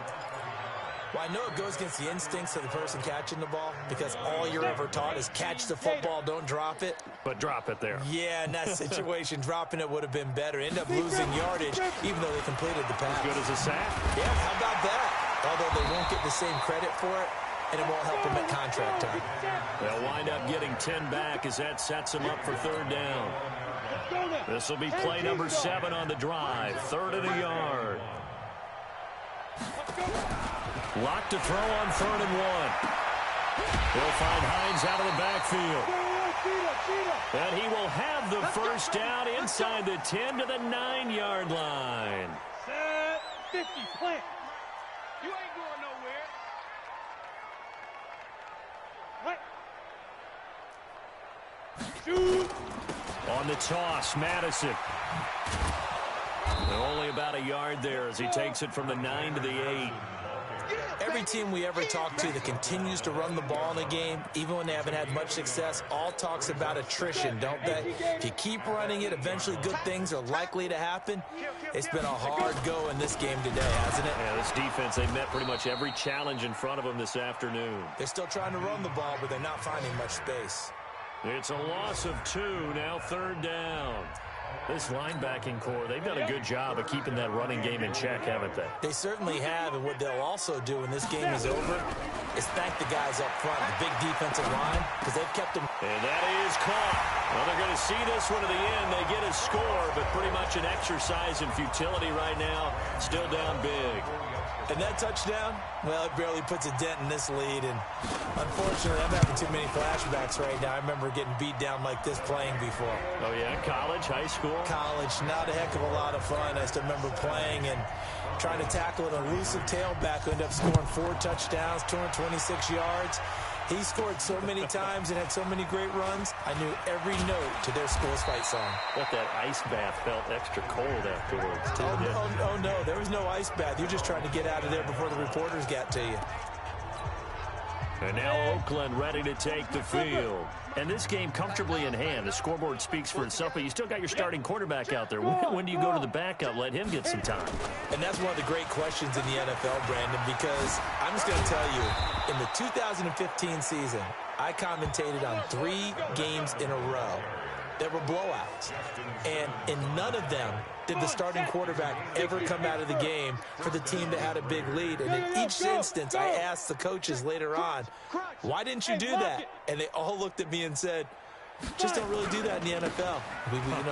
Well, I know it goes against the instincts of the person catching the ball because all you're ever taught is catch the football, don't drop it. But drop it there. Yeah, in that situation, dropping it would have been better. End up losing yardage even though they completed the pass. As good as a sack. Yeah, how about that? Although they won't get the same credit for it, and it won't help them at contract time. They'll wind up getting 10 back as that sets them up for third down. This will be play number 7 on the drive. 3rd and a yard. Locke to throw on 3rd and 1. He'll find Hines out of the backfield. And he will have the first down inside the 10 to the 9-yard line. Set, 50, plant. You ain't going nowhere. Right. Shoot. On the toss, Madison. And only about a yard there as he takes it from the 9 to the 8. Every team we ever talk to that continues to run the ball in a game, even when they haven't had much success, all talks about attrition, don't they? If you keep running it, eventually good things are likely to happen. It's been a hard go in this game today, hasn't it? Yeah, this defense, they met pretty much every challenge in front of them this afternoon. They're still trying to run the ball, but they're not finding much space. It's a loss of 2, now 3rd down. This linebacking core, they've done a good job of keeping that running game in check, haven't they? They certainly have, and what they'll also do when this game is over is thank the guys up front, the big defensive line, because they've kept them. And that is caught. Well, they're going to see this one to the end. They get a score, but pretty much an exercise in futility right now. Still down big. And that touchdown, well, it barely puts a dent in this lead. And unfortunately, I'm having too many flashbacks right now. I remember getting beat down like this playing before. Oh, yeah? College, high school? College, not a heck of a lot of fun. I still remember playing and trying to tackle an elusive tailback who ended up scoring 4 touchdowns, 226 yards. He scored so many times and had so many great runs, I knew every note to their school's fight song. But that ice bath felt extra cold afterwards, too. Oh, no, there was no ice bath. You're just trying to get out of there before the reporters got to you. And now Oakland ready to take the field. And this game comfortably in hand. The scoreboard speaks for itself, but you still got your starting quarterback out there. When do you go to the backup, let him get some time? And that's one of the great questions in the NFL, Brandon, because I'm just going to tell you, in the 2015 season, I commentated on 3 games in a row that were blowouts. And in none of them did the starting quarterback ever come out of the game for the team that had a big lead. And in each instance, I asked the coaches later on, why didn't you do that? And they all looked at me and said, just don't really do that in the NFL.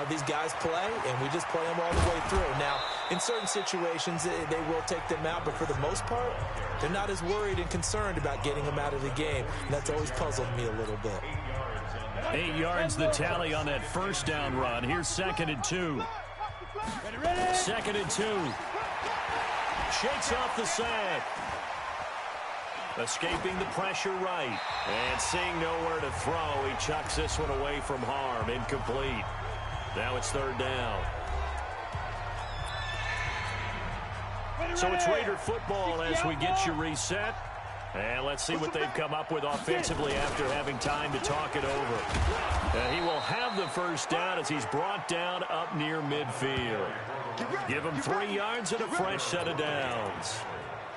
These guys play, and we just play them all the way through. Now, in certain situations, they will take them out, but for the most part, they're not as worried and concerned about getting them out of the game. And that's always puzzled me a little bit. 8 yards the tally on that first down run. Here's 2nd and 2. 2nd and 2. Shakes off the sack. Escaping the pressure right. And seeing nowhere to throw, he chucks this one away from harm. Incomplete. Now it's 3rd down. So it's Raider football as we get you reset. And let's see what they've come up with offensively after having time to talk it over. And he will have the first down as he's brought down up near midfield. Give him 3 yards and a fresh set of downs.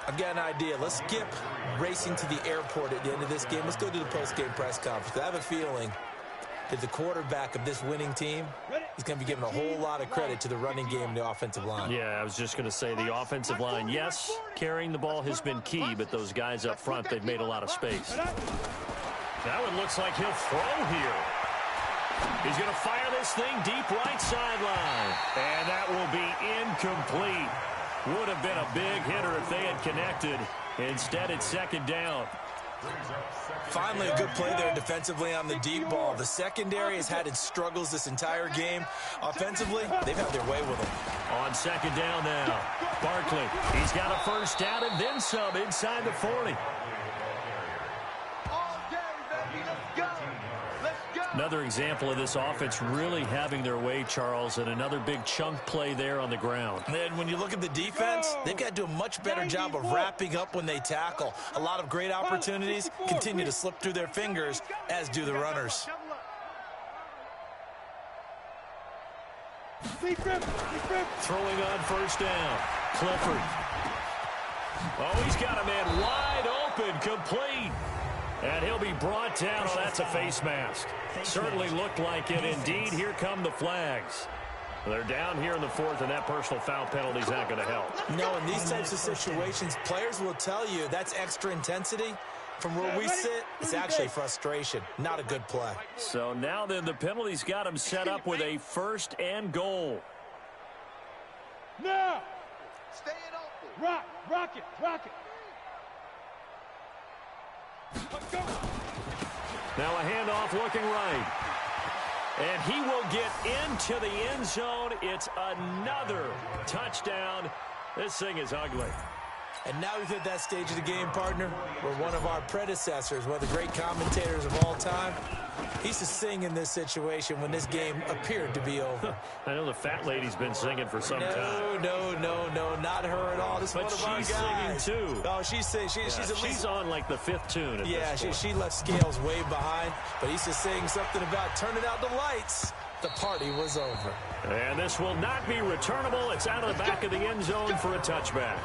I've got an idea. Let's skip racing to the airport at the end of this game. Let's go to the post-game press conference. I have a feeling that the quarterback of this winning team is going to be giving a whole lot of credit to the running game and the offensive line. Yeah, I was just going to say the offensive line, yes, carrying the ball has been key, but those guys up front, they've made a lot of space. Now it looks like he'll throw here. He's going to fire this thing deep right sideline. And that will be incomplete. Would have been a big hitter if they had connected. Instead, it's 2nd down. Finally, a good play there defensively on the deep ball. The secondary has had its struggles this entire game. Offensively, they've had their way with them. On 2nd down now, Barkley. He's got a first down and then some inside the 40. Another example of this offense really having their way, Charles, and another big chunk play there on the ground. And when you look at the defense, they've got to do a much better job of wrapping up when they tackle. A lot of great opportunities continue to slip through their fingers, as do the runners. Throwing on first down, Clifford. Oh, he's got a man wide open, complete. And he'll be brought down. Oh, that's a face mask. Certainly looked like it. Indeed, here come the flags. They're down here in the 4th, and that personal foul penalty is not going to help. No, in these types of situations, players will tell you that's extra intensity. From where we sit, it's actually frustration. Not a good play. So now then, the penalty's got him set up with a 1st and goal. Now, stay it open. Rock it. Now a handoff looking right. And he will get into the end zone. It's another touchdown. This thing is ugly. And now we've hit that stage of the game, partner, where one of our predecessors, one of the great commentators of all time, he used to sing in this situation when this game appeared to be over. I know the fat lady's been singing for some time. No, not her at all. This is one of our guys. But she's singing, too. Oh, she's singing. She's on, like, the 5th tune at this point. She left Scales way behind, but he used to sing something about turning out the lights. The party was over. And this will not be returnable. It's out of the back of the end zone for a touchback.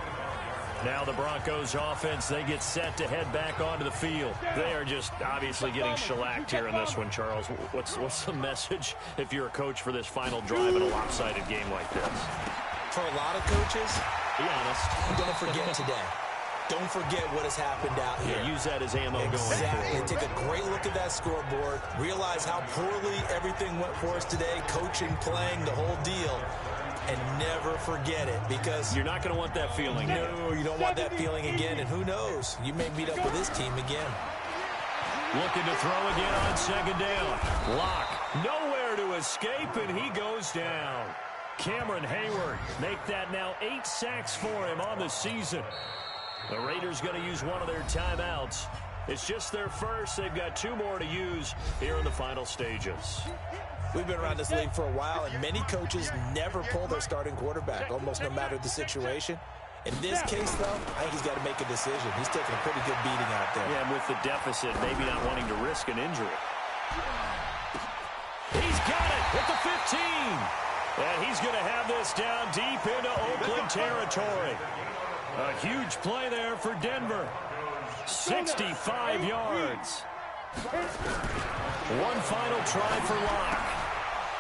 Now the Broncos offense, they get set to head back onto the field. They are just obviously getting shellacked here in this one, Charles. What's the message if you're a coach for this final drive in a lopsided game like this? For a lot of coaches, be honest, don't forget today. don't forget what has happened out here. Yeah, use that as ammo going forward. Take a great look at that scoreboard. Realize how poorly everything went for us today, coaching, playing, the whole deal. And never forget it, because you're not going to want that feeling. No, you don't want that feeling again. And who knows? You may meet up with this team again. Looking to throw again on second down. Lock. Nowhere to escape, and he goes down. Cameron Hayward make that now 8 sacks for him on the season. The Raiders going to use one of their timeouts. It's just their first. They've got 2 more to use here in the final stages. We've been around this league for a while, and many coaches never pull their starting quarterback, almost no matter the situation. In this case, though, I think he's got to make a decision. He's taking a pretty good beating out there. Yeah, and with the deficit, maybe not wanting to risk an injury. He's got it at the 15. And he's going to have this down deep into Oakland territory. A huge play there for Denver. 65 yards. One final try for Locke.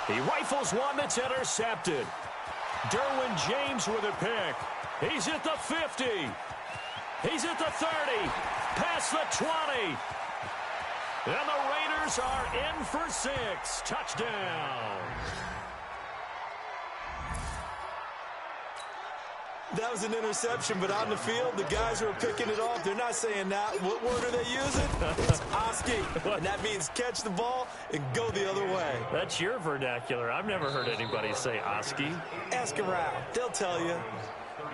He rifles one that's intercepted. Derwin James with a pick. He's at the 50. He's at the 30. Past the 20. And the Raiders are in for 6. Touchdown. That was an interception, but on the field, the guys who are picking it off, they're not saying that. What word are they using? It's Oski, and that means catch the ball and go the other way. That's your vernacular. I've never heard anybody say Oski. Ask around. They'll tell you.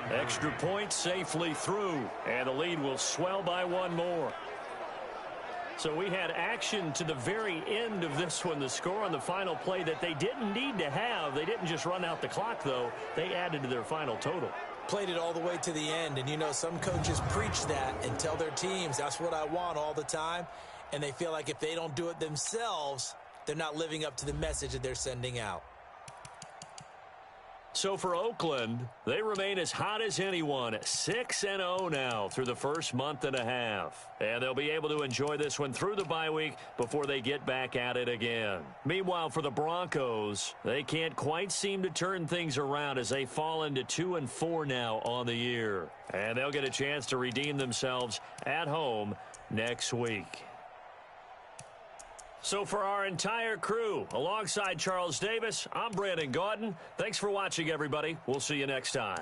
Extra point safely through, and the lead will swell by 1 more. So we had action to the very end of this one. The score on the final play that they didn't need to have. They didn't just run out the clock, though. They added to their final total. Played it all the way to the end, and you know some coaches preach that and tell their teams that's what I want all the time, and they feel like if they don't do it themselves, they're not living up to the message that they're sending out. So for Oakland, they remain as hot as anyone, 6-0 now through the first month and a half. And they'll be able to enjoy this one through the bye week before they get back at it again. Meanwhile, for the Broncos, they can't quite seem to turn things around as they fall into 2-4 now on the year. And they'll get a chance to redeem themselves at home next week. So for our entire crew, alongside Charles Davis, I'm Brandon Gaudin. Thanks for watching, everybody. We'll see you next time.